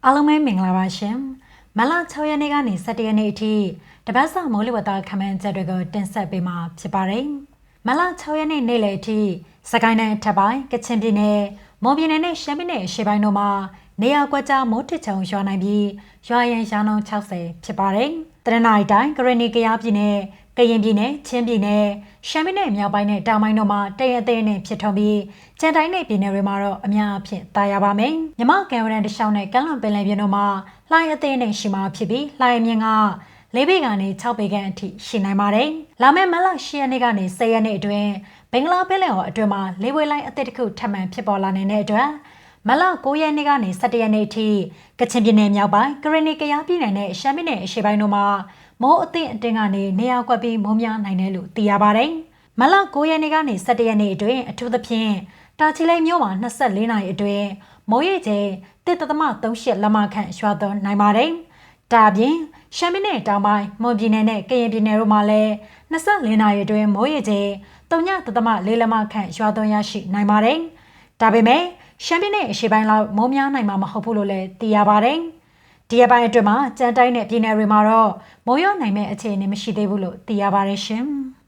အားလုံးပဲမင်္ဂလာပါရှင်။မလ6ရက်နေ့ကနေ17ရက်နေ့အထိတပတ်စာမိုးလေဝသခန့်မှန်းချက်တွေကိုတင်ဆက်ပေးမှာဖြစ်ပါတယ်။မလ6ရက်နေ့နေ့လယ်အထိစကိုင်းတိုင်းအထက်ပိုင်းကချင်ပြည်နယ်မွန်ပြည်နယ်နဲ့ရှမ်းပြည်နယ်အရှေ့ပိုင်းတို့မှာနေရာကွက်ကြားမိုးထစ်ချုံရွာနိုင်ပြီးရွာရင်ရာနှုန်း60ဖြစ်ပါတယ်။တရနိုက်တိုင်းကရဏီကယားပြည်နယ်ကရင်ပြည်နယ်ချင်းပြည်နယ်ရှမ်းပြည်နယ်မြောက်ပိုင်းနဲ့တောင်ပိုင်းတို့မှာတရအသေးနဲ့ဖြစ်ထွန်းပြီးကျန်တိုင်းနယ်ပြည်နယ်တွေမှာတော့အများအပြားတာယာပါမယ်။မြမကန်ဝရန်တခြားနဲ့ကမ်းလွန်ပင်လယ်ပြင်တို့မှာလှိုင်းအသေးနဲ့ရှိမှဖြစ်ပြီးလှိုင်းအမြင့်က4ပေကနေ6ပေခန့်အထိရှိနိုင်ပါတယ်။လာမယ့်မလ10ရက်နေ့ကနေ10ရက်နေ့အတွင်းဘင်္ဂလားပင်လယ်အော်အတွင်းမှာလေဝေးလိုင်းအသစ်တစ်ခုထပ်မံဖြစ်ပေါ်လာနေတဲ့အတွက်မလ9ရက်နေ့ကနေ17ရက်နေ့အထိကချင်ပြည်နယ်မြောက်ပိုင်းကရဏီကယားပြည်နယ်နဲ့ရှမ်းပြည်နယ်အရှေ့ပိုင်းတို့မှာမိုးအသင့်အတင်းကနေနေရာကွက်ပြီးမိုးများနိုင်တယ်လို့သိရပါတယ်။မလ9ရက်နေ့ကနေ17ရက်နေ့အတွင်းအထူးသဖြင့်တာချီလိတ်မြို့မှာ24နာရီအတွင်းမိုးရေချိန်1.38လက်မခန့်ရွာသွန်းနိုင်ပါတယ်။ဒါအပြင်ရှမ်းပြည်နယ်တောင်ပိုင်းမွန်ပြည်နယ်နဲ့ကရင်ပြည်နယ်တို့မှာလည်း24နာရီအတွင်းမိုးရေချိန်3.4လက်မခန့်ရွာသွန်းရရှိနိုင်ပါတယ်။ဒါပေမဲ့ရှမ်းပြည်နယ်အရှေ့ပိုင်းလောက်မိုးများနိုင်မှာမဟုတ်ဘူးလို့လည်းသိရပါတယ်။ဒီအပိုင်းအတွင်းမှာကြမ်းတိုင်းနဲ့ပြည်နယ်တွေမှာတော့မိုးရွာနိုင်မဲ့အခြေအနေမရှိသေးဘူးလို့သိရပါတယ်ရှင်။